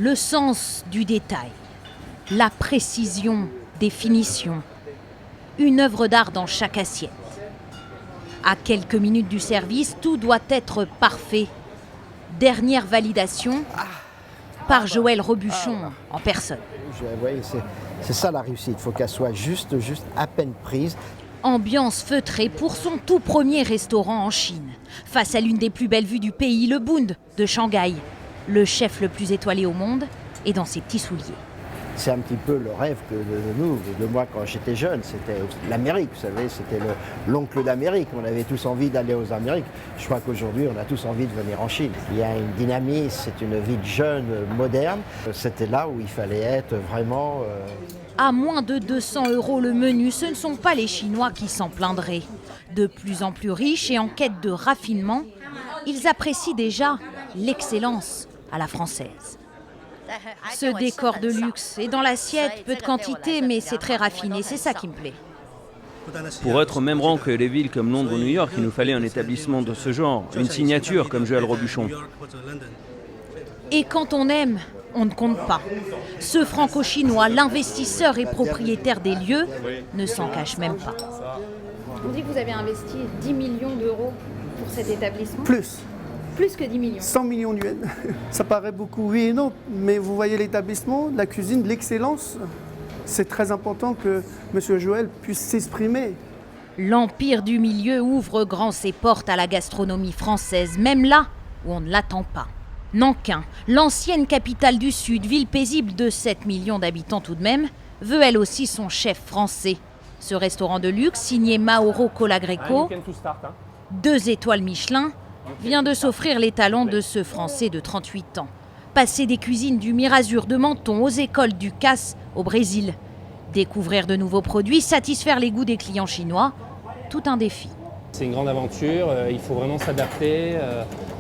Le sens du détail, la précision des finitions, une œuvre d'art dans chaque assiette. À quelques minutes du service, tout doit être parfait. Dernière validation par Joël Robuchon en personne. C'est ça la réussite, il faut qu'elle soit juste à peine prise. Ambiance feutrée pour son tout premier restaurant en Chine. Face à l'une des plus belles vues du pays, le Bund de Shanghai. Le chef le plus étoilé au monde est dans ses petits souliers. C'est un petit peu le rêve de moi quand j'étais jeune, c'était l'Amérique, vous savez, c'était l'oncle d'Amérique. On avait tous envie d'aller aux Amériques. Je crois qu'aujourd'hui, on a tous envie de venir en Chine. Il y a une dynamisme, c'est une vie de jeune, moderne. C'était là où il fallait être vraiment... À moins de 200 € le menu, ce ne sont pas les Chinois qui s'en plaindraient. De plus en plus riches et en quête de raffinement, ils apprécient déjà l'excellence à la française. Ce décor de luxe est dans l'assiette, peu de quantité, mais c'est très raffiné, c'est ça qui me plaît. Pour être au même rang que les villes comme Londres ou New York, il nous fallait un établissement de ce genre, une signature comme Joël Robuchon. Et quand on aime, on ne compte pas. Ce franco-chinois, l'investisseur et propriétaire des lieux, ne s'en cache même pas. On dit que vous avez investi 10 millions d'euros pour cet établissement. Plus que 10 millions. 100 millions d'yens. Ça paraît beaucoup, oui et non, mais vous voyez l'établissement, la cuisine, l'excellence. C'est très important que M. Joël puisse s'exprimer. L'empire du milieu ouvre grand ses portes à la gastronomie française, même là où on ne l'attend pas. Nankin, l'ancienne capitale du Sud, ville paisible de 7 millions d'habitants tout de même, veut elle aussi son chef français. Ce restaurant de luxe, signé Mauro Colagreco, 2 étoiles Michelin, vient de s'offrir les talents de ce Français de 38 ans. Passer des cuisines du Mirazur de Menton aux écoles du CAS au Brésil. Découvrir de nouveaux produits, satisfaire les goûts des clients chinois, tout un défi. C'est une grande aventure, il faut vraiment s'adapter.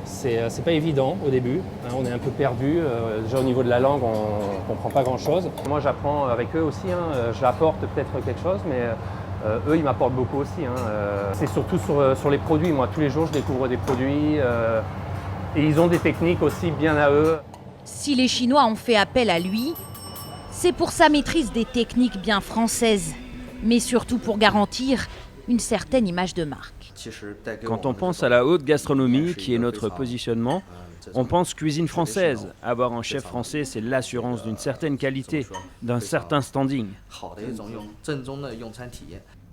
C'est pas évident au début, on est un peu perdu. Déjà au niveau de la langue, on ne comprend pas grand-chose. Moi j'apprends avec eux aussi, j'apporte peut-être quelque chose, mais eux ils m'apportent beaucoup aussi. C'est surtout sur les produits, moi tous les jours je découvre des produits et ils ont des techniques aussi bien à eux. Si les Chinois ont fait appel à lui, c'est pour sa maîtrise des techniques bien françaises, mais surtout pour garantir une certaine image de marque. Quand on pense à la haute gastronomie, qui est notre positionnement, on pense cuisine française. Avoir un chef français, c'est l'assurance d'une certaine qualité, d'un certain standing.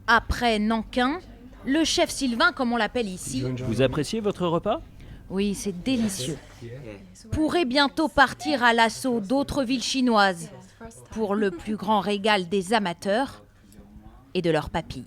Après Nankin, le chef Sylvain, comme on l'appelle ici, Vous appréciez votre repas ? oui, c'est délicieux, pourrait bientôt partir à l'assaut d'autres villes chinoises pour le plus grand régal des amateurs et de leurs papilles.